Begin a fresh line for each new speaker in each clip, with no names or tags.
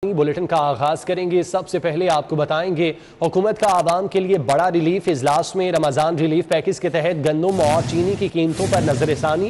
Bulletin کا آغاز کریں گے۔ سب سے پہلے آپ کو بتائیں گے حکومت کا عوام کے لیے بڑا ریلیف اجلاس میں رمضان ریلیف پیکج کے تحت گندم اور چینی کی قیمتوں پر نظر ثانی۔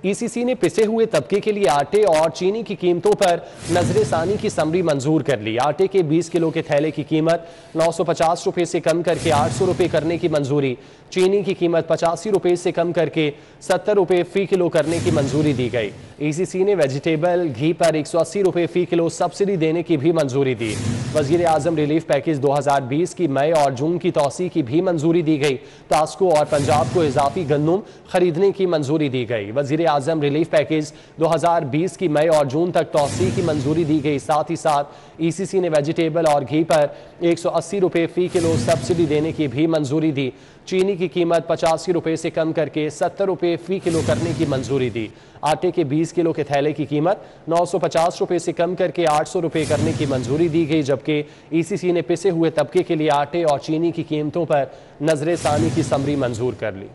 ای سی سی نے پسے ہوئے طبقے کے لیے آٹے اور چینی کی قیمتوں پر نظر ثانی کی سمری منظور کر لی۔ آٹے کے 20 کلو کے تھیلے کی قیمت 950 روپے سے کم کر کے 800 روپے کرنے کی منظوری، چینی کی قیمت 85 روپے سے کم کر کے 70 روپے فی کلو کرنے کی منظوری دی گئی۔ ای سی سی نے ویجیٹیبل گھی پر 180 روپے فی کلو سبسڈی دینے کی بھی منظوری دی۔ وزیر اعظم ریلیف پیکج 2020 کی مئی اور جون کی توسیع کی بھی منظوری دی گئی۔ ٹاسکو اور پنجاب کو اضافی گندم خریدنے کی منظوری دی گئی۔ وزیر اعظم ریلیف پیکج 2020 کی مئی اور جون تک توسیع کی منظوری دی گئی۔ ساتھ ہی ساتھ ای سی سی نے ویجیٹیبل اور گھی پر 180 روپے فی کلو سبسڈی دینے کی بھی منظوری دی۔ چینی کی قیمت 85 روپے سے کم کر کے 70 روپے فی کلو کرنے کی منظوری دی۔ آٹے کے 20 کلو کے تھیلے کی قیمت 950 روپے سے کم کر کے 800 روپے کرنے کی منظوری دی گئی، جبکہ ای سی سی نے پسے ہوئے طبقے کے لیے آٹے اور چینی کی قیمتوں پر نظر ثانی کی سمری منظور کر لی۔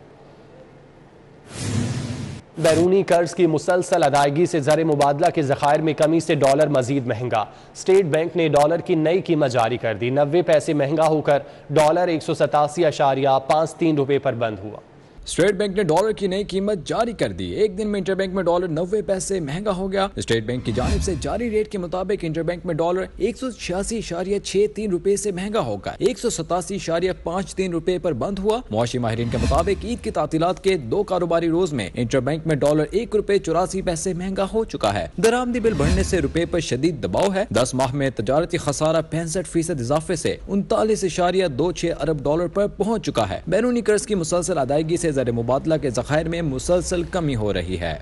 بیرونی قرض کی مسلسل ادائیگی سے زر مبادلہ کے ذخائر میں کمی سے ڈالر مزید مہنگا۔ اسٹیٹ بینک نے ڈالر کی نئی قیمت جاری کر دی۔ 90 پیسے مہنگا ہو کر ڈالر 187.53 روپے پر بند ہوا۔
اسٹیٹ بینک نے ڈالر کی نئی قیمت جاری کر دی۔ ایک دن میں انٹر بینک میں ڈالر 90 پیسے مہنگا ہو گیا۔ اسٹیٹ بینک کی جانب سے جاری ریٹ کے مطابق انٹر بینک میں ڈالر 186.63 روپے سے مہنگا ہو کر 187.53 روپے پر بند ہوا۔ معاشی ماہرین کے مطابق عید کی تعطیلات کے 2 کاروباری روز میں انٹر بینک میں ڈالر 1 روپے 84 پیسے مہنگا ہو چکا ہے۔ درآمدی بل بڑھنے سے روپے پر شدید دباؤ ہے۔ 10 ماہ میں تجارتی خسارہ 65% اضافے سے 39.26 ارب ڈالر پر پہنچ چکا ہے۔ بیرونی قرض کی مسلسل ادائیگی سے زر مبادلہ کے ذخائر میں مسلسل کمی ہو رہی ہے۔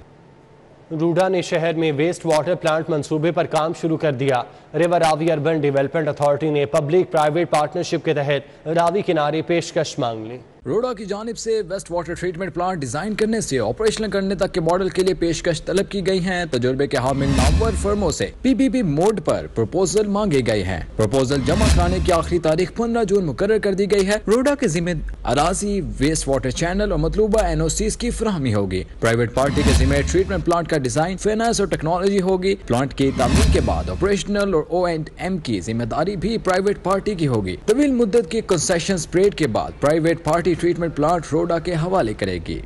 روڈا نے شہر میں ویسٹ واٹر پلانٹ منصوبے پر کام شروع کر دیا۔ ریور راوی اربن ڈیولپمنٹ اتھارٹی نے پبلک پرائیویٹ پارٹنرشپ کے تحت راوی کنارے پیشکش مانگ لی۔
روڈا کی جانب سے waste water treatment plant design کرنے سے آپریشنل کرنے تک کے ماڈل کے لیے پیشکش طلب کی گئی ہیں۔ تجربے کے حامل نامور فرموں سے پی پی پی موڈ پر پروپوزل مانگے گئے ہیں۔ پروپوزل جمع کرانے کی آخری تاریخ 15 جون مقرر کر دی گئی ہے۔ روڈا کے ذمہ اراضی، ویسٹ واٹر چینل اور مطلوبہ این او سیز کی فراہمی ہوگی۔ پرائیویٹ پارٹی کے ذمہ ٹریٹمنٹ پلانٹ کا ڈیزائن، فائنانس اور ٹیکنالوجی ہوگی۔ پلانٹ کی تعمیر کے بعد آپریشنل اور او اینڈ ایم کی ذمہ داری بھی پرائیویٹ پارٹی کی ہوگی۔ طویل مدت کی کنسیشنز پیریڈ کے بعد پرائیویٹ پارٹی ٹریٹمنٹ پلانٹ روڈا کے حوالے کرے گی۔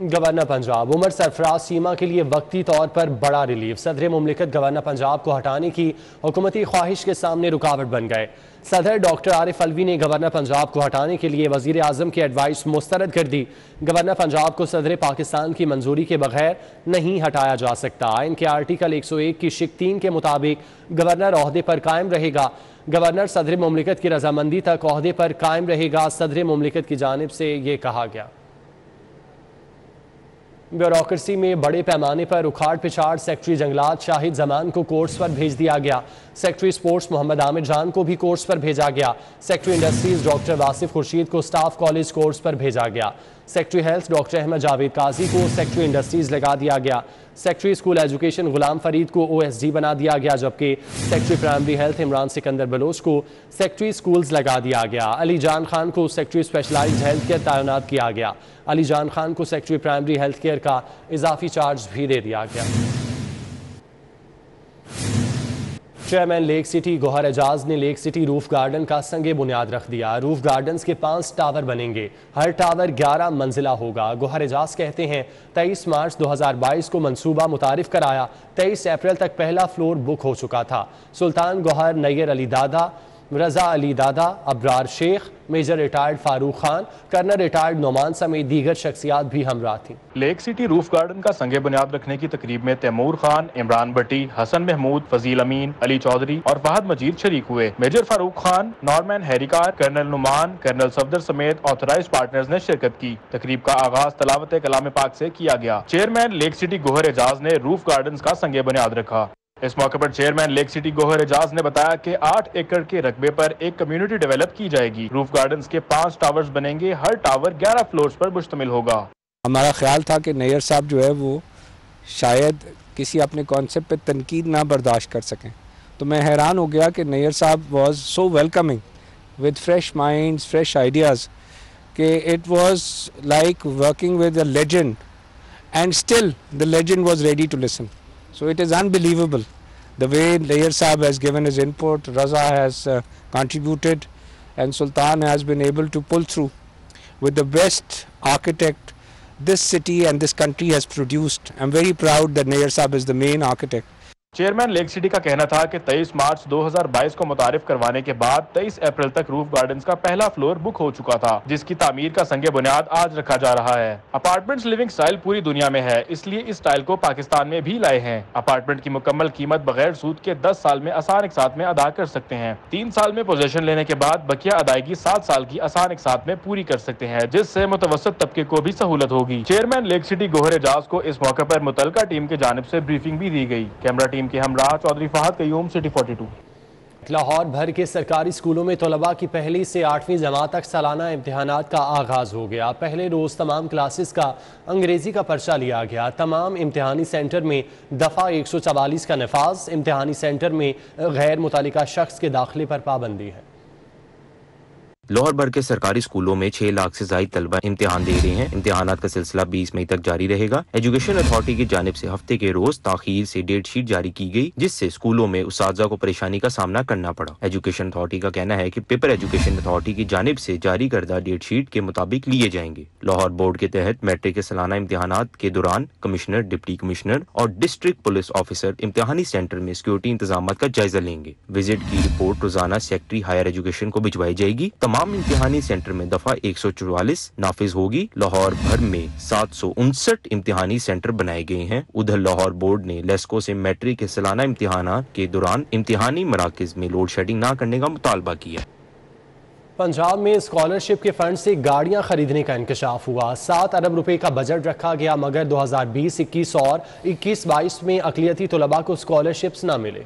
گورنر پنجاب عمر سرفراز چیمہ کے لیے وقتی طور پر بڑا ریلیف۔ صدر مملکت گورنر پنجاب کو ہٹانے کی حکومتی خواہش کے سامنے رکاوٹ بن گئے۔ صدر ڈاکٹر عارف علوی نے گورنر پنجاب کو ہٹانے کے لیے وزیر اعظم کی ایڈوائس مسترد کر دی۔ گورنر پنجاب کو صدر پاکستان کی منظوری کے بغیر نہیں ہٹایا جا سکتا۔ آئین کے آرٹیکل 101 کی شق 3 کے مطابق گورنر عہدے پر قائم رہے گا۔ گورنر صدر مملکت کی رضامندی تک عہدے پر قائم رہے گا۔ صدر مملکت کی جانب سے یہ کہا گیا۔ بیوروکریسی میں بڑے پیمانے پر اکھاڑ پچھاڑ، سیکٹری جنگلات شاہد زمان کو کورس پر بھیج دیا گیا۔ سیکٹری سپورٹس محمد عامر جان کو بھی کورس پر بھیجا گیا۔ Secretary industries doctor Wasif Khurshid کو سٹاف کالج کورس پر بھیجا گیا۔ Secretary health doctor Ahmed Javed Qazi کو سیکٹری انڈسٹریز لگا دیا گیا۔ Secretary school education Ghulam Farid کو او ایس ڈی بنا دیا گیا، جبکہ secretary primary health Imran Sikandar Baloch کو سیکٹری اسکولز لگا دیا گیا۔ علی جان خان کو سیکٹری اسپیشلائزڈ ہیلتھ کیئر تعینات کیا گیا۔ علی جان خان کو سیکٹری پرائمری ہیلتھ کیئر کا اضافی چارج بھی دے دیا گیا۔ چیئرمین لیک سٹی گوہر اعجاز نے لیک سٹی روف گارڈن کا سنگ بنیاد رکھ دیا۔ روف گارڈنز کے 5 ٹاور بنیں گے، ہر ٹاور 11 منزلہ ہوگا۔ گوہر اعجاز کہتے ہیں 23 مارچ 2022 کو منصوبہ متعارف کرایا، 23 اپریل تک پہلا فلور بک ہو چکا تھا۔ سلطان گوہر، نیر علی دادا، رضا علی دادا، ابرار شیخ، میجر ریٹائرڈ فاروق خان، کرنل ریٹائرڈ نعمان سمیت دیگر شخصیات بھی ہمراہ تھیں۔
لیک سٹی روف گارڈن کا سنگ بنیاد رکھنے کی تقریب میں تیمور خان، عمران بٹی، حسن محمود، فضیل امین، علی چودھری اور فہد مجید شریک ہوئے۔ میجر فاروق خان، نارمین ہیریکار، کرنل نعمان، کرنل صفدر سمیت آتھورائزڈ پارٹنرز نے شرکت کی۔ تقریب کا آغاز تلاوت کلام پاک سے کیا گیا۔ چیئرمین لیک سٹی گوہر اعجاز نے روف گارڈنز کا سنگ بنیاد رکھا۔ اس موقع پر چیئرمین لیک سٹی گوہر اعجاز نے بتایا کہ 8 ایکڑ کے رقبے پر ایک کمیونٹی ڈیولپ کی جائے گی۔ روف گارڈنز کے 5 ٹاورز بنیں گے، ہر ٹاور 11 فلورز پر مشتمل ہوگا۔
ہمارا خیال تھا کہ نیئر صاحب جو ہے وہ شاید کسی اپنے کانسیپٹ پہ تنقید نہ برداشت کر سکیں، تو میں حیران ہو گیا کہ نیئر صاحب was so welcoming with fresh minds, fresh ideas, کہ it was like working with a legend and still the legend was ready to listen. So it is unbelievable The way Nair Saab has given his input, Raza has contributed, and Sultan has been able to pull through with the best architect this city and this country has produced. I'm very proud that Nair Saab is the main architect.
Chairman Lake City کا کہنا تھا کہ 23 مارچ 2022 کو متعارف کروانے کے بعد 23 April تک روف گارڈنز کا پہلا فلور بک ہو چکا تھا، جس کی تعمیر کا سنگ بنیاد آج رکھا جا رہا ہے۔ اپارٹمنٹس لیونگ سٹائل پوری دنیا میں ہے، اس لیے اس سٹائل کو پاکستان میں بھی لائے ہیں۔ اپارٹمنٹ کی مکمل قیمت بغیر سود کے 10 سال میں آسان اقساط میں ادا کر سکتے ہیں۔ 3 سال میں پوزیشن لینے کے بعد بقیہ ادائیگی 7 سال کی آسان اقساط میں پوری کر سکتے ہیں، جس سے متوسط طبقے کو بھی سہولت ہوگی۔ چیئرمین لیک سٹی گوہر اعجاز کو اس موقع پر متعلقہ ٹیم کی جانب سے بریفنگ بھی دی گئی۔ کیمرہ ٹیم کے ہمراہ چودھری فہد قیوم، سٹی 42۔
لاہور بھر کے سرکاری اسکولوں میں طلباء کی پہلی سے 8ویں جماعت تک سالانہ امتحانات کا آغاز ہو گیا۔ پہلے روز تمام کلاسز کا انگریزی کا پرچہ لیا گیا۔ تمام امتحانی سینٹر میں دفعہ 144 کا نفاذ۔ امتحانی سینٹر میں غیر متعلقہ شخص کے داخلے پر پابندی ہے۔
لاہور بھر کے سرکاری اسکولوں میں 6 لاکھ سے زائد طلبہ امتحان دے رہے ہیں۔ امتحانات کا سلسلہ 20 مئی تک جاری رہے گا۔ ایجوکیشن اتھارٹی کی جانب سے ہفتے کے روز تاخیر سے ڈیٹ شیٹ جاری کی گئی، جس سے اسکولوں میں اساتذہ کو پریشانی کا سامنا کرنا پڑا۔ ایجوکیشن اتھارٹی کا کہنا ہے کہ پیپر ایجوکیشن اتھارٹی کی جانب سے جاری کردہ ڈیٹ شیٹ کے مطابق لیے جائیں گے۔ لاہور بورڈ کے تحت میٹرک کے سالانہ امتحانات کے دوران کمشنر، ڈپٹی کمشنر اور ڈسٹرکٹ پولیس آفیسر امتحانی سینٹر میں سیکورٹی انتظامات کا جائزہ لیں گے۔ وزٹ کی رپورٹ روزانہ سیکٹری ہائر ایجوکیشن کو بھجوائی جائے گی۔ تمام امتحانی سینٹر میں دفعہ 144 نافذ ہوگی۔ لاہور بھر میں 759 امتحانی سینٹر بنائے گئے ہیں۔ ادھر لاہور بورڈ نے لیسکو سے میٹرک کے سالانہ امتحانات کے دوران امتحانی مراکز میں لوڈ شیڈنگ نہ کرنے کا مطالبہ کیا۔
پنجاب میں اسکالرشپ کے فنڈ سے گاڑیاں خریدنے کا انکشاف ہوا۔ 7 ارب روپے کا بجٹ رکھا گیا، مگر 2020-21 اور 21-22 میں اقلیتی طلباء کو اسکالرشپس نہ ملے۔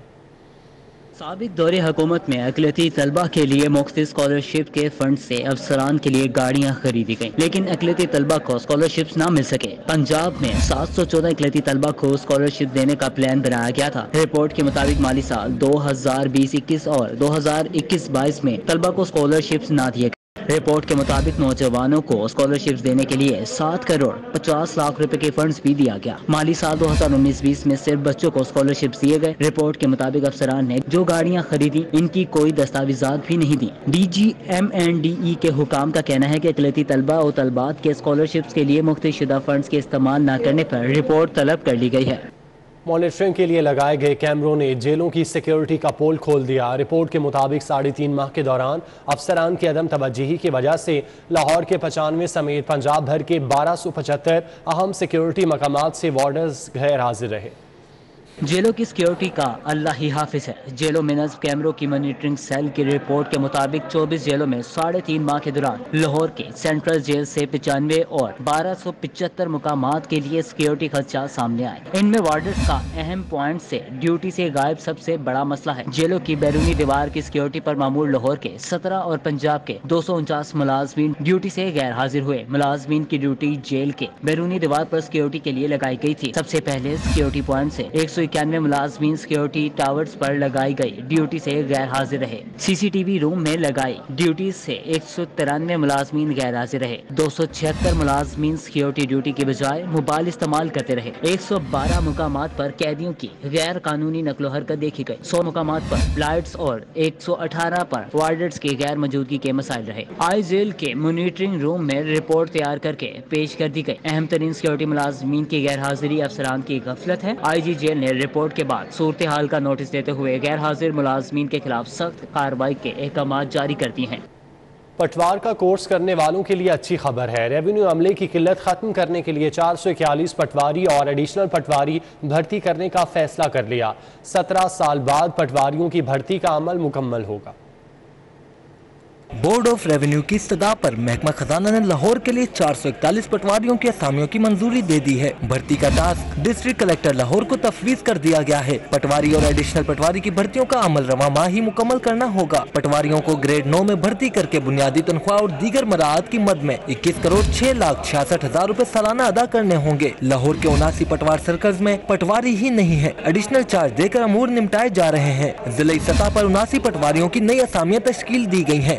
سابق دور حکومت میں اقلیتی طلبہ کے لیے مختلف اسکالرشپ کے فنڈ سے افسران کے لیے گاڑیاں خریدی گئیں، لیکن اقلیتی طلبہ کو اسکالرشپس نہ مل سکے۔ پنجاب میں 714 اقلیتی طلبہ کو اسکالرشپ دینے کا پلان بنایا گیا تھا۔ رپورٹ کے مطابق مالی سال 2020-21 اور 2021-22 میں طلبہ کو اسکالرشپس نہ دیے گئے۔ رپورٹ کے مطابق نوجوانوں کو اسکالرشپس دینے کے لیے 7 کروڑ 50 لاکھ روپے کے فنڈز بھی دیا گیا۔ مالی سال 2019-20 میں صرف بچوں کو اسکالرشپس دیے گئے۔ رپورٹ کے مطابق افسران نے جو گاڑیاں خریدی ان کی کوئی دستاویزات بھی نہیں دی۔ DGMNDE کے حکام کا کہنا ہے کہ اقلیتی طلبہ اور طلبات کے اسکالرشپس کے لیے مختص شدہ فنڈز کے استعمال نہ کرنے پر رپورٹ طلب کر لی گئی ہے۔
مانیٹرنگ کے لیے لگائے گئے کیمروں نے جیلوں کی سیکیورٹی کا پول کھول دیا۔ رپورٹ کے مطابق 3.5 ماہ کے دوران افسران کی عدم توجہی کی وجہ سے لاہور کے 95 سمیت پنجاب بھر کے 1275 اہم سیکیورٹی مقامات سے وارڈرز غیر حاضر رہے۔
جیلوں کی سیکیورٹی کا اللہ ہی حافظ ہے۔ جیلوں میں نصب کیمروں کی مانیٹرنگ سیل کی رپورٹ کے مطابق 24 جیلوں میں 3.5 ماہ کے دوران لاہور کے سینٹرل جیل سے 95 اور 1275 مقامات کے لیے سیکیورٹی خدشات سامنے آئے۔ ان میں وارڈرز کا اہم پوائنٹ سے ڈیوٹی سے غائب سب سے بڑا مسئلہ ہے۔ جیلوں کی بیرونی دیوار کی سیکیورٹی پر معمول لاہور کے 17 اور پنجاب کے 249 ملازمین ڈیوٹی سے غیر حاضر ہوئے۔ ملازمین کی ڈیوٹی جیل کے بیرونی دیوار پر سیکیورٹی کے لیے لگائی گئی تھی۔ سب سے پہلے سیکیورٹی پوائنٹ سے 191 ملازمین سیکیورٹی ٹاورز پر لگائی گئی ڈیوٹی سے غیر حاضر رہے۔ CCTV روم میں لگائی ڈیوٹی سے 193 ملازمین غیر حاضر رہے۔ 276 ملازمین سیکیورٹی ڈیوٹی کے بجائے موبائل استعمال کرتے رہے۔ 112 مقامات پر قیدیوں کی غیر قانونی نقل و حرکت دیکھی گئی۔ 100 مقامات پر فلائٹس اور 118 پر وارڈرز کی غیر موجودگی کے مسائل رہے۔ آئی جیل کے مانیٹرنگ روم میں رپورٹ تیار کر کے پیش کر دی گئی۔ اہم ترین سیکیورٹی ملازمین کی غیر حاضری افسران کی غفلت ہے۔ IG جیل نے رپورٹ کے بعد صورتحال کا نوٹس دیتے ہوئے غیر حاضر ملازمین کے خلاف سخت کارروائی کے احکامات جاری کر دیے ہیں۔
پٹوار کا کورس کرنے والوں کے لیے اچھی خبر ہے۔ ریونیو عملے کی قلت ختم کرنے کے لیے 441 پٹواری اور ایڈیشنل پٹواری بھرتی کرنے کا فیصلہ کر لیا۔ 17 سال بعد پٹواریوں کی بھرتی کا عمل مکمل ہوگا۔
بورڈ آف ریونیو کی استدعا پر محکمہ خزانہ نے لاہور کے لیے 441 پٹواریوں کی اسامیوں کی منظوری دے دی ہے۔ بھرتی کا ٹاسک ڈسٹرکٹ کلیکٹر لاہور کو تفویض کر دیا گیا ہے۔ پٹواری اور ایڈیشنل پٹواری کی بھرتیوں کا عمل رواں ماہ ہی مکمل کرنا ہوگا۔ پٹواریوں کو گریڈ 9 میں بھرتی کر کے بنیادی تنخواہ اور دیگر مراعات کی مد میں 21 کروڑ 6 لاکھ 66 ہزار روپے سالانہ ادا کرنے ہوں گے۔ لاہور کے 79 پٹوار سرکلز میں پٹواری ہی نہیں ہے، ایڈیشنل چارج دے کر امور نمٹائے جا رہے ہیں۔ ضلعی سطح پر 79 پٹواریوں کی نئی اسامیاں تشکیل دی گئی ہیں۔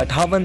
58,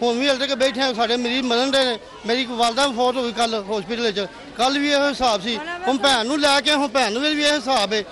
ਹੁਣ ਵੀ ਹਲਤੇ ਕੇ ਬੈਠੇ ਆ, ਸਾਡੇ ਮਰੀਜ਼ ਮਰਨ ਰਹੇ ਨੇ। ਮੇਰੀ ਵਾਲਦਾ ਫੌਤ ਹੋਈ ਕੱਲ ਹਸਪੀਟਲ 'ਚ, ਕੱਲ ਵੀ ਇਹ ਹਿਸਾਬ ਸੀ। ਹੁਣ ਭੈਣ ਨੂੰ ਲੈ ਕੇ ਹੁਣ ਭੈਣ ਨੂੰ ਵੀ ਇਹ ਹਿਸਾਬ ਹੈ।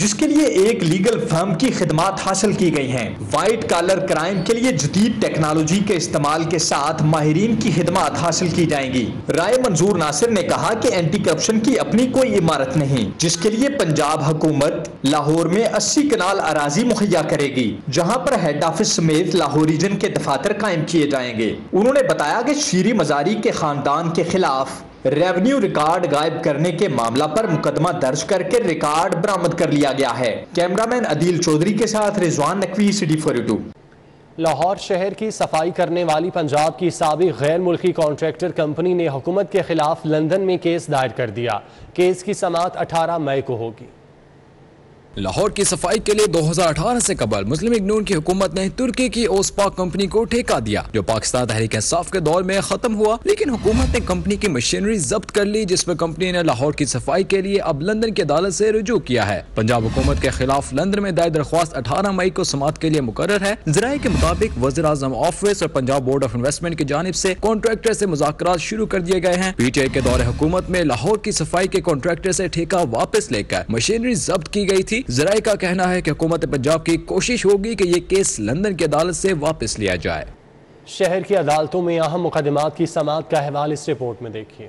جس کے لیے ایک لیگل فرم کی خدمات حاصل کی گئی ہیں۔ وائٹ کالر کرائم کے لیے جدید ٹیکنالوجی کے استعمال کے ساتھ ماہرین کی خدمات حاصل کی جائیں گی۔ رائے منظور ناصر نے کہا کہ اینٹی کرپشن کی اپنی کوئی عمارت نہیں، جس کے لیے پنجاب حکومت لاہور میں 80 کنال اراضی مہیا کرے گی، جہاں پر ہیڈ آفس سمیت لاہور ریجن کے دفاتر قائم کیے جائیں گے۔ انہوں نے بتایا کہ شیری مزاری کے خاندان کے خلاف ریونیو ریکارڈ غائب کرنے کے معاملہ پر مقدمہ درج کر کے ریکارڈ برآمد کر لیا گیا ہے۔ کیمرامین عدیل چودھری کے ساتھ رضوان نقوی، City 42۔
لاہور شہر کی صفائی کرنے والی پنجاب کی سابق غیر ملکی کانٹریکٹر کمپنی نے حکومت کے خلاف لندن میں کیس دائر کر دیا۔ کیس کی سماعت 18 مئی کو ہوگی۔
لاہور کی صفائی کے لیے 2018 سے قبل مسلم لیگ نون کی حکومت نے ترکی کی اوسپاک کمپنی کو ٹھیکہ دیا، جو پاکستان تحریک انصاف کے دور میں ختم ہوا، لیکن حکومت نے کمپنی کی مشینری ضبط کر لی، جس پر کمپنی نے لاہور کی صفائی کے لیے اب لندن کی عدالت سے رجوع کیا ہے۔ پنجاب حکومت کے خلاف لندن میں دائر درخواست 18 مئی کو سماعت کے لیے مقرر ہے۔ ذرائع کے مطابق وزیر اعظم آفس اور پنجاب بورڈ آف انویسٹمنٹ کی جانب سے کانٹریکٹر سے مذاکرات شروع کر دیے گئے ہیں۔ پی ٹی آئی کے دور حکومت میں لاہور کی صفائی کے کانٹریکٹر سے ٹھیکہ واپس لے کر مشینری ضبط کی گئی تھی۔ ذرائع کا کہنا ہے کہ حکومت پنجاب کی کوشش ہوگی کہ یہ کیس لندن کی عدالت سے واپس لیا جائے۔
شہر کی عدالتوں میں اہم مقدمات کی سماعت کا احوال اس رپورٹ میں دیکھیے۔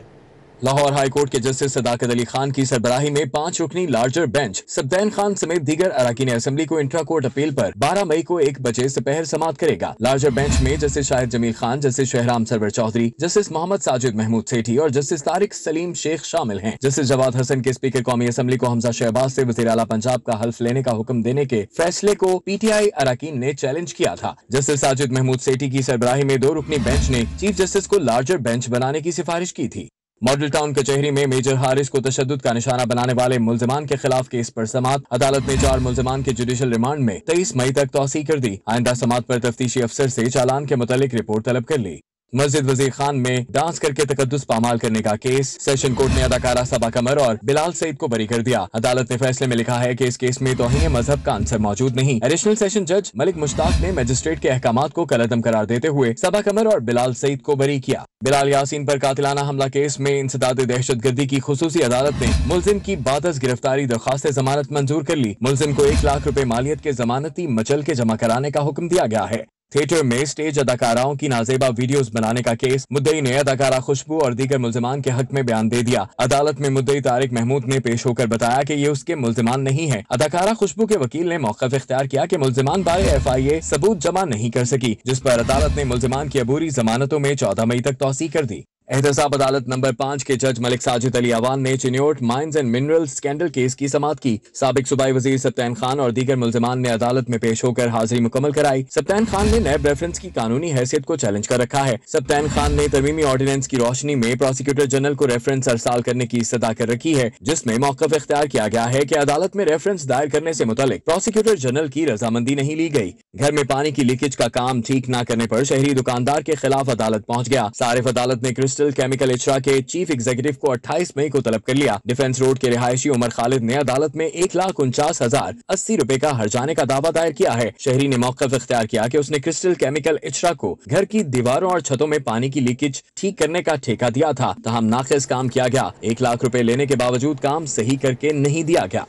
لاہور ہائی کورٹ کے جسٹس صداقت علی خان کی سربراہی میں 5 رکنی لارجر بینچ سبطین خان سمیت دیگر اراکین اسمبلی کو انٹرا کورٹ اپیل پر 12 مئی کو 1 بجے سپہر سماعت کرے گا۔ لارجر بینچ میں جسٹس شاہد جمیل خان، جسٹس شہرام سرور چودھری، جسٹس محمد ساجد محمود سیٹھی اور جسٹس طارق سلیم شیخ شامل ہیں۔ جسٹس جواد حسن کے اسپیکر قومی اسمبلی کو حمزہ شہباز سے وزیر اعلیٰ پنجاب کا حلف لینے کا حکم دینے کے فیصلے کو پی ٹی آئی اراکین نے چیلنج کیا تھا۔ جسٹس ساجد محمود سیٹھی کی سربراہی میں 2 رکنی بینچ نے چیف جسٹس کو لارجر بینچ بنانے کی سفارش کی تھی۔ ماڈل ٹاؤن کچہری میں میجر حارث کو تشدد کا نشانہ بنانے والے ملزمان کے خلاف کیس پر سماعت۔ عدالت نے 4 ملزمان کے جوڈیشل ریمانڈ میں 23 مئی تک توسیع کر دی۔ آئندہ سماعت پر تفتیشی افسر سے چالان کے متعلق رپورٹ طلب کر لی۔ مسجد وزیر خان میں ڈانس کر کے تقدس پامال کرنے کا کیس، سیشن کورٹ نے اداکارہ صبا قمر اور بلال سعید کو بری کر دیا۔ عدالت نے فیصلے میں لکھا ہے کہ اس کیس میں توہین مذہب کا عنصر موجود نہیں۔ ایڈیشنل سیشن جج ملک مشتاق نے مجسٹریٹ کے احکامات کو کالعدم قرار دیتے ہوئے صبا قمر اور بلال سعید کو بری کیا۔ بلال یاسین پر قاتلانہ حملہ کیس میں انسداد دہشت گردی کی خصوصی عدالت نے ملزم کی بعد از گرفتاری درخواست ضمانت منظور کر لی۔ ملزم کو 1 لاکھ روپے مالیت کے ضمانتی مچل کے جمع کرانے کا حکم دیا گیا ہے۔ تھیٹر میں سٹیج اداکاراؤں کی نازیبا ویڈیوز بنانے کا کیس، مدعی نے اداکارہ خوشبو اور دیگر ملزمان کے حق میں بیان دے دیا۔ عدالت میں مدعی طارق محمود نے پیش ہو کر بتایا کہ یہ اس کے ملزمان نہیں ہیں۔ اداکارہ خوشبو کے وکیل نے موقف اختیار کیا کہ ملزمان بارے FIA ثبوت جمع نہیں کر سکی، جس پر عدالت نے ملزمان کی عبوری ضمانتوں میں 14 مئی تک توسیع کر دی۔ احتساب عدالت نمبر 5 کے جج ملک ساجد علی عوان نے Chiniot mines and mineral scandal case کی سماعت کی۔ سابق صوبائی وزیر سبطین خان اور دیگر ملزمان نے عدالت میں پیش ہو کر حاضری مکمل کرائی۔ سبطین خان نے نیب ریفرنس کی قانونی حیثیت کو چیلنج کر رکھا ہے۔ سبطین خان نے ترمیمی آرڈیننس کی روشنی میں پروسیکیوٹر جنرل کو ریفرنس ارسال کرنے کی استدعا کر رکھی ہے، جس میں موقف اختیار کیا گیا ہے کہ عدالت میں ریفرنس دائر کرنے سے متعلق پروسیکیوٹر جنرل کی رضامندی نہیں لی گئی۔ گھر میں پانی کی لیکیج کا کام ٹھیک نہ کرنے پر شہری دکاندار کے خلاف عدالت پہنچ گیا۔ صارف عدالت نے کرسٹل کیمیکل اچرا کے چیف ایگزیکٹو کو 28 مئی کو طلب کر لیا۔ ڈیفنس روڈ کے رہائشی عمر خالد نے عدالت میں 1,49,080 روپے کا ہرجانے کا دعویٰ دائر کیا ہے۔ شہری نے موقف اختیار کیا کہ اس نے کرسٹل کیمیکل اچرا کو گھر کی دیواروں اور چھتوں میں پانی کی لیکیج ٹھیک کرنے کا ٹھیکہ دیا تھا، تاہم ناقص کام کیا گیا۔ 1 لاکھ روپے لینے کے باوجود کام صحیح کر کے نہیں دیا گیا۔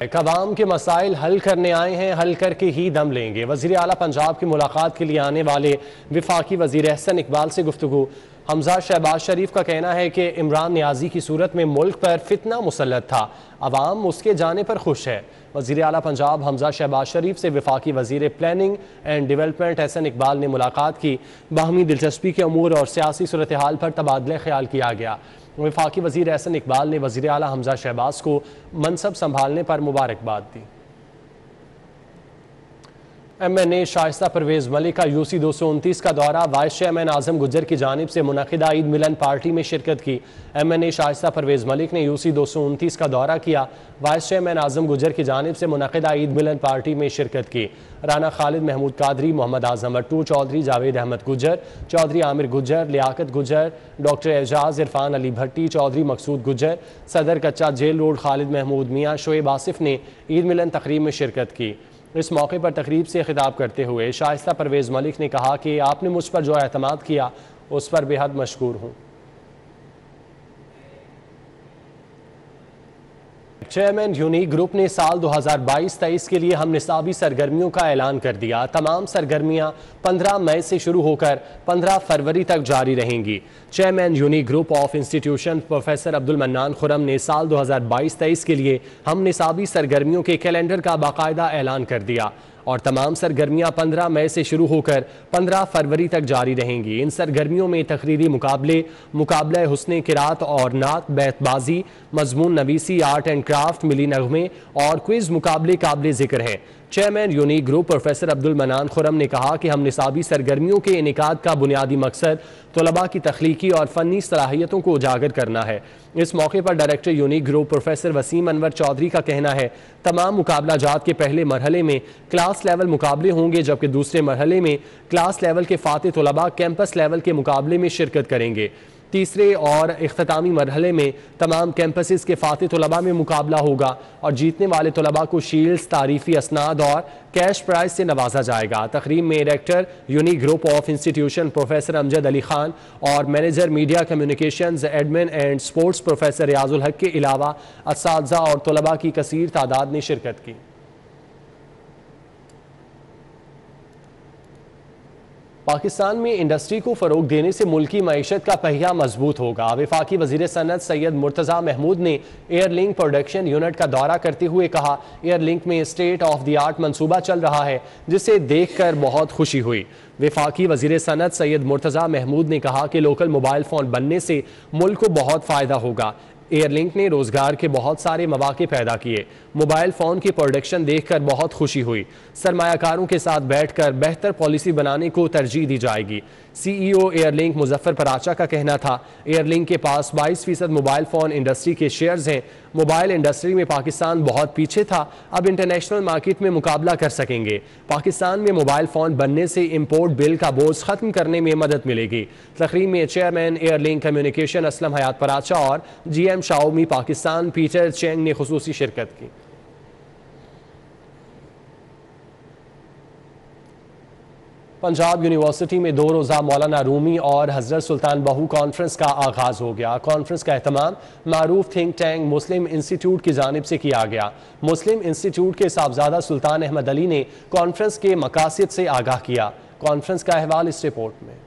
عوام کے مسائل حل کرنے آئے ہیں، حل کر کے ہی دم لیں گے۔ وزیر اعلیٰ پنجاب کی ملاقات کے لیے آنے والے وفاقی وزیر احسن اقبال سے گفتگو۔ حمزہ شہباز شریف کا کہنا ہے کہ عمران نیازی کی صورت میں ملک پر فتنہ مسلط تھا، عوام اس کے جانے پر خوش ہے۔ وزیر اعلیٰ پنجاب حمزہ شہباز شریف سے وفاقی وزیر planning and development Ahsan Iqbal نے ملاقات کی۔ باہمی دلچسپی کے امور اور سیاسی صورتحال پر تبادلہ خیال کیا گیا۔ وفاقی وزیر احسن اقبال نے وزیر اعلیٰ حمزہ شہباز کو منصب سنبھالنے پر مبارکباد دی۔ MNA شائستہ پرویز ملک کا UC 229 کا دورہ، وائس چیئرمین اعظم گجر کی جانب سے منعقدہ عید ملن پارٹی میں شرکت کی۔ MNA شائستہ پرویز ملک نے UC 229 کا دورہ کیا، وائس چیئرمین اعظم گجر کی جانب سے منعقدہ عید ملن پارٹی میں شرکت کی۔ رانا خالد محمود قادری، محمد اعظم اٹو، چودھری جاوید احمد گجر، چودھری عامر گجر، لیاقت گجر، ڈاکٹر اعجاز، عرفان علی بھٹی، چودھری مقصود گجر، صدر کچا جیل روڈ خالد محمود میاں، شعیب آصف نے عید ملن تقریب میں شرکت کی۔ اس موقع پر تقریب سے خطاب کرتے ہوئے شائستہ پرویز ملک نے کہا کہ آپ نے مجھ پر جو اعتماد کیا اس پر بے حد مشکور ہوں۔ چیئرمین یونیک گروپ نے سال 2022-23 کے لیے ہم نصابی سرگرمیوں کا اعلان کر دیا۔ تمام سرگرمیاں 15 مئی سے شروع ہو کر 15 فروری تک جاری رہیں گی۔ Chairman Unique Group of Institution professor Abdul Mannan Khurram نے سال 2022-23 کے لیے ہم نصابی سرگرمیوں کے کیلنڈر کا باقاعدہ اعلان کر دیا اور تمام سرگرمیاں 15 مئی سے شروع ہو کر 15 فروری تک جاری رہیں گی۔ ان سرگرمیوں میں تقریری مقابلہ حسن قرات اور نعت، بیت بازی، مضمون نویسی، آرٹ اینڈ کرافٹ، ملی نغمے اور کوئز مقابلے قابل ذکر ہیں۔ Chairman Unique Group professor Abdul Mannan Khurram نے کہا کہ ہم نصابی سرگرمیوں کے انعقاد کا بنیادی مقصد طلباء کی تخلیقی اور فنی صلاحیتوں کو اجاگر کرنا ہے۔ اس موقع پر director Unique Group professor Waseem Anwar Chaudhry کا کہنا ہے تمام مقابلہ جات کے پہلے مرحلے میں کلاس لیول مقابلے ہوں گے، جبکہ دوسرے مرحلے میں کلاس لیول کے فاتح طلباء کیمپس لیول کے مقابلے میں شرکت کریں گے۔ تیسرے اور اختتامی مرحلے میں تمام کیمپسز کے فاتح طلباء میں مقابلہ ہوگا اور جیتنے والے طلباء کو شیلڈز، تعریفی اسناد اور کیش پرائز سے نوازا جائے گا۔ تقریب میں director Unique Group of Institution professor Amjad Ali Khan اور manager media communications admin and sports professor Riaz ul Haq کے علاوہ اساتذہ اور طلباء کی کثیر تعداد نے شرکت کی۔ پاکستان میں انڈسٹری کو فروغ دینے سے ملکی معیشت کا پہیہ مضبوط ہوگا۔ وفاقی وزیر صنعت سید مرتضی محمود نے ایئر لنک پروڈکشن یونٹ کا دورہ کرتے ہوئے کہا ایئر لنک میں اسٹیٹ آف دی آرٹ منصوبہ چل رہا ہے جسے دیکھ کر بہت خوشی ہوئی۔ وفاقی وزیر صنعت سید مرتضی محمود نے کہا کہ لوکل موبائل فون بننے سے ملک کو بہت فائدہ ہوگا۔ ایئر لنک نے روزگار کے بہت سارے مواقع پیدا کیے۔ موبائل فون کی پروڈکشن دیکھ کر بہت خوشی ہوئی۔ سرمایہ کاروں کے ساتھ بیٹھ کر بہتر پالیسی بنانے کو ترجیح دی جائے گی۔ سی ای او ایئر لنک مظفر پراچا کا کہنا تھا ایئر لنک کے پاس 22% موبائل فون انڈسٹری کے شیئرز ہیں۔ موبائل انڈسٹری میں پاکستان بہت پیچھے تھا، اب انٹرنیشنل مارکیٹ میں مقابلہ کر سکیں گے۔ پاکستان میں موبائل فون بننے سے امپورٹ بل کا بوجھ ختم کرنے میں مدد ملے گی۔ تقریب میں chairman Air Link Communication Aslam Hayat Paracha اور G M Xiaomi Pakistan Peter Cheng نے خصوصی شرکت کی۔ پنجاب یونیورسٹی میں 2 روزہ مولانا رومی اور حضرت سلطان بہو کانفرنس کا آغاز ہو گیا۔ کانفرنس کا اہتمام معروف تھنک ٹینک مسلم انسٹیٹیوٹ کی جانب سے کیا گیا۔ مسلم انسٹیٹیوٹ کے صاحبزادہ سلطان احمد علی نے کانفرنس کے مقاصد سے آگاہ کیا۔ کانفرنس کا احوال اس رپورٹ میں۔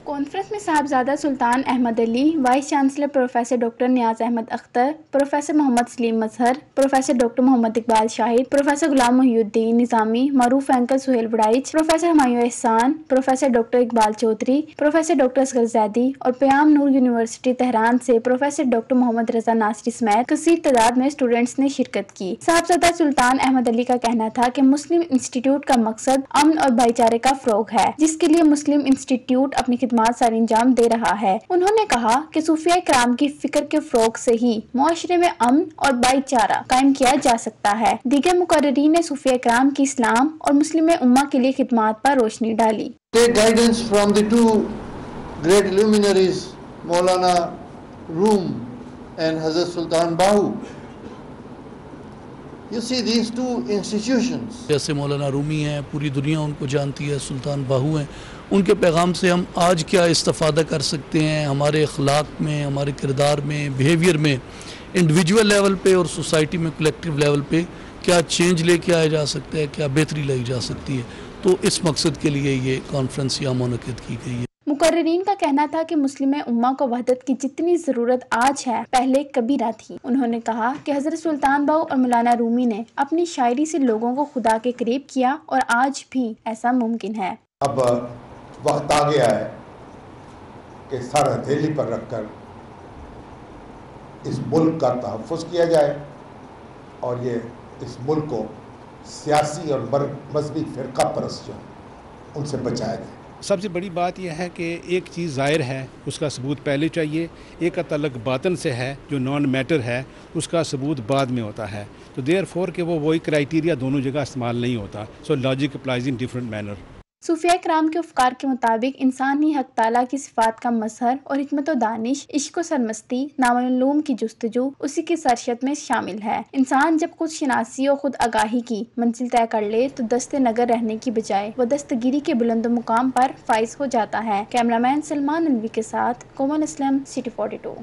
کانفرنس میں Sahibzada Sultan Ahmad Ali, vice chancellor professor doctor Niaz Ahmad Akhtar, professor Muhammad Saleem Mazhar, professor doctor Muhammad Iqbal Shahid, professor Ghulam Mohi uddin Nizami, معروف anchor Sohail Warraich, professor Humayun Ehsan, professor doctor Iqbal Chaudhry, professor doctor Asghar Zaidi اور پیام نور یونیورسٹی تہران سے professor doctor Muhammad Reza Naseri سمیت کثیر تعداد میں اسٹوڈنٹس نے شرکت کی۔ صاحبزادہ سلطان احمد علی کا کہنا تھا کہ مسلم انسٹیٹیوٹ کا مقصد امن اور بھائی چارے کا فروغ ہے، جس کے لیے مسلم انسٹیٹیوٹ اپنی خدمات سر انجام دے رہا ہے۔ انہوں نے کہا کہ صوفیاء کرام کی فکر کے فروغ سے ہی معاشرے میں امن اور بھائی چارہ قائم کیا جا سکتا ہے۔ دیگر مقررین نے صوفیاء کرام کی اسلام اور مسلم امہ کے لیے خدمات پر روشنی ڈالی۔
Take guidance from the two great luminaries, Maulana Room and Hazrat Sultan Bahu. You see these two institutions.
جیسے مولانا رومی ہیں، پوری دنیا ان کو جانتی ہے، سلطان باہو ہیں، ان کے پیغام سے ہم آج کیا استفادہ کر سکتے ہیں ہمارے اخلاق میں، ہمارے کردار میں، بیہیویئر میں، انڈیویجول لیول پہ اور سوسائٹی میں کلیکٹیو لیول پہ کیا چینج لے کے آیا جا سکتا ہے، کیا بہتری لائی جا سکتی ہے، تو اس مقصد کے لیے یہ کانفرنس یہاں منعقد کی گئی ہے۔
مقررین کا کہنا تھا کہ مسلم امہ کو وحدت کی جتنی ضرورت آج ہے پہلے کبھی نہ تھی۔ انہوں نے کہا کہ حضرت سلطان بہو اور مولانا رومی نے اپنی شاعری سے لوگوں کو خدا کے قریب کیا اور آج بھی ایسا ممکن ہے۔
اب وقت آ گیا ہے کہ سر ہتھیلی پر رکھ کر اس ملک کا تحفظ کیا جائے اور یہ اس ملک کو سیاسی اور مذہبی فرقہ پرست جو ان سے بچایا جائے۔
سب سے بڑی بات یہ ہے کہ ایک چیز ظاہر ہے، اس کا ثبوت پہلے چاہیے، ایک کا تعلق باطن سے ہے جو نان میٹر ہے، اس کا ثبوت بعد میں ہوتا ہے، تو دیر فور کہ وہ وہی کرائیٹیریا دونوں جگہ استعمال نہیں ہوتا، سو لاجک اپلائز ان ڈفرینٹ مینر۔
صوفیاء کرام کے افکار کے مطابق انسان ہی حق تعالیٰ کی صفات کا مظہر اور حکمت و دانش، عشق و سرمستی، نامعلوم کی جستجو اسی کی سرشت میں شامل ہے۔ انسان جب خود شناسی اور خود آگاہی کی منزل طے کر لے تو دست نگر رہنے کی بجائے وہ دستگیری کے بلند و مقام پر فائز ہو جاتا ہے۔ کیمرامین سلمان الوی کے ساتھ کومل اسلم، سٹی 42۔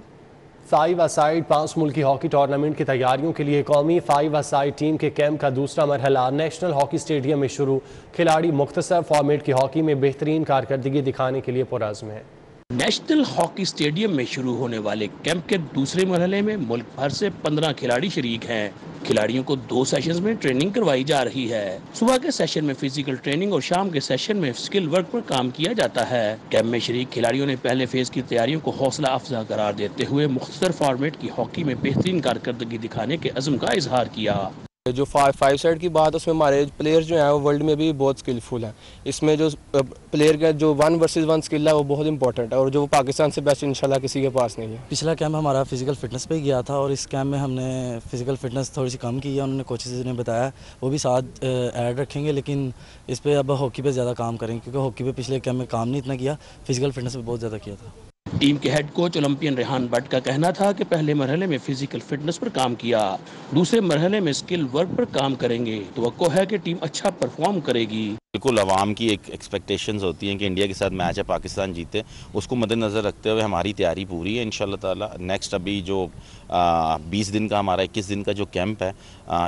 5 a side 5 ملکی ہاکی ٹورنامنٹ کی تیاریوں کے لیے قومی 5 a side ٹیم کے کیمپ کا دوسرا مرحلہ نیشنل ہاکی اسٹیڈیم میں شروع. کھلاڑی مختصر فارمیٹ کی ہاکی میں بہترین کارکردگی دکھانے کے لیے پرعزم ہیں.
نیشنل ہاکی اسٹیڈیم میں شروع ہونے والے کیمپ کے دوسرے مرحلے میں ملک بھر سے 15 کھلاڑی شریک ہیں. کھلاڑیوں کو 2 سیشنز میں ٹریننگ کروائی جا رہی ہے. صبح کے سیشن میں فزیکل ٹریننگ اور شام کے سیشن میں سکل ورک پر کام کیا جاتا ہے. کیمپ میں شریک کھلاڑیوں نے پہلے فیز کی تیاریوں کو حوصلہ افزا قرار دیتے ہوئے مختصر فارمیٹ کی ہاکی میں بہترین کارکردگی دکھانے کے عزم کا اظہار کیا.
جو 5 سائڈ کی بات ہے اس میں ہمارے پلیئر جو ہیں وہ ورلڈ میں بھی بہت سکلفل ہیں. اس میں جو پلیئر کا جو 1 versus 1 سکل ہے وہ بہت امپورٹنٹ ہے اور جو پاکستان سے بیسٹ انشاءاللہ کسی کے پاس نہیں ہے.
پچھلا کیمپ ہمارا فزیکل فٹنس پہ گیا تھا اور اس کیمپ میں ہم نے فزیکل فٹنس تھوڑی سی کم کی ہے. انہوں نے کوچز نے بتایا وہ بھی ساتھ ایڈ رکھیں گے, لیکن اس پہ اب ہاکی پہ زیادہ کام کریں گے کیونکہ ہاکی پہ پچھلے کیمپ میں کام نہیں اتنا کیا, فزیکل فٹنس پہ بہت زیادہ کیا تھا.
ٹیم کے head coach Olympian Rehan Butt کا کہنا تھا کہ پہلے مرحلے میں فزیکل فٹنس پر کام کیا, دوسرے مرحلے میں سکل ورک پر کام کریں گے. توقع ہے کہ ٹیم اچھا پرفارم کرے گی.
بالکل عوام کی ایک ایکسپیکٹیشنز ہوتی ہیں کہ انڈیا کے ساتھ میچ ہے, پاکستان جیتے, اس کو مد نظر رکھتے ہوئے ہماری تیاری پوری ہے انشاءاللہ تعالی. نیکسٹ ابھی جو 20 دن کا ہمارا 21 دن کا جو کیمپ ہے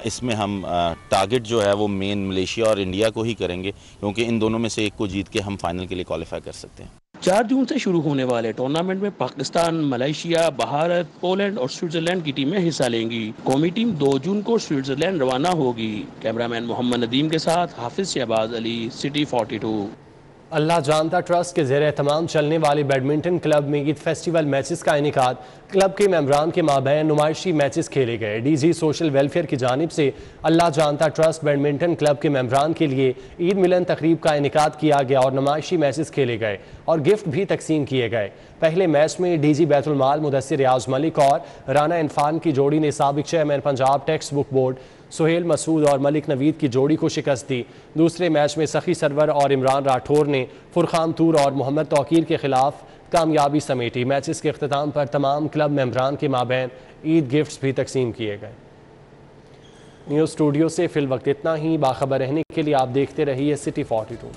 اس میں ہم ٹارگٹ جو ہے وہ مین ملیشیا اور انڈیا کو ہی کریں گے کیونکہ ان دونوں میں سے ایک کو جیت کے ہم فائنل کے لیے کوالیفائی کر سکتے ہیں.
4 جون سے شروع ہونے والے ٹورنامنٹ میں پاکستان, ملائیشیا, بھارت, پولینڈ اور سوئٹزرلینڈ کی ٹیمیں حصہ لیں گی. قومی ٹیم 2 جون کو سوئٹزرلینڈ روانہ ہوگی. کیمرامین محمد ندیم کے ساتھ حافظ شہباز علی, سٹی 42.
اللہ جانتا ٹرسٹ کے زیر اہتمام چلنے والے بیڈمنٹن کلب میں عید فیسٹیول میچز کا انعقاد. کلب کے ممبران کے مابین نمائشی میچز کھیلے گئے. ڈی جی سوشل ویلفیئر کی جانب سے اللہ جانتا ٹرسٹ بیڈمنٹن کلب کے ممبران کے لیے عید ملن تقریب کا انعقاد کیا گیا اور نمائشی میچز کھیلے گئے اور گفٹ بھی تقسیم کیے گئے. پہلے میچ میں ڈی جی بیت المال مدثر ریاض ملک اور رانا عرفان کی جوڑی نے سابق chairman Punjab textbook board Sohail Masood اور ملک نوید کی جوڑی کو شکست دی. دوسرے میچ میں سخی سرور اور عمران راٹھور نے فرخان تور اور محمد توقیر کے خلاف کامیابی سمیٹی. میچز کے اختتام پر تمام کلب ممبران کے مابین عید گفٹس بھی تقسیم کیے گئے. نیوز اسٹوڈیو سے فی الوقت اتنا ہی. باخبر رہنے کے لیے آپ دیکھتے رہیے سٹی 42.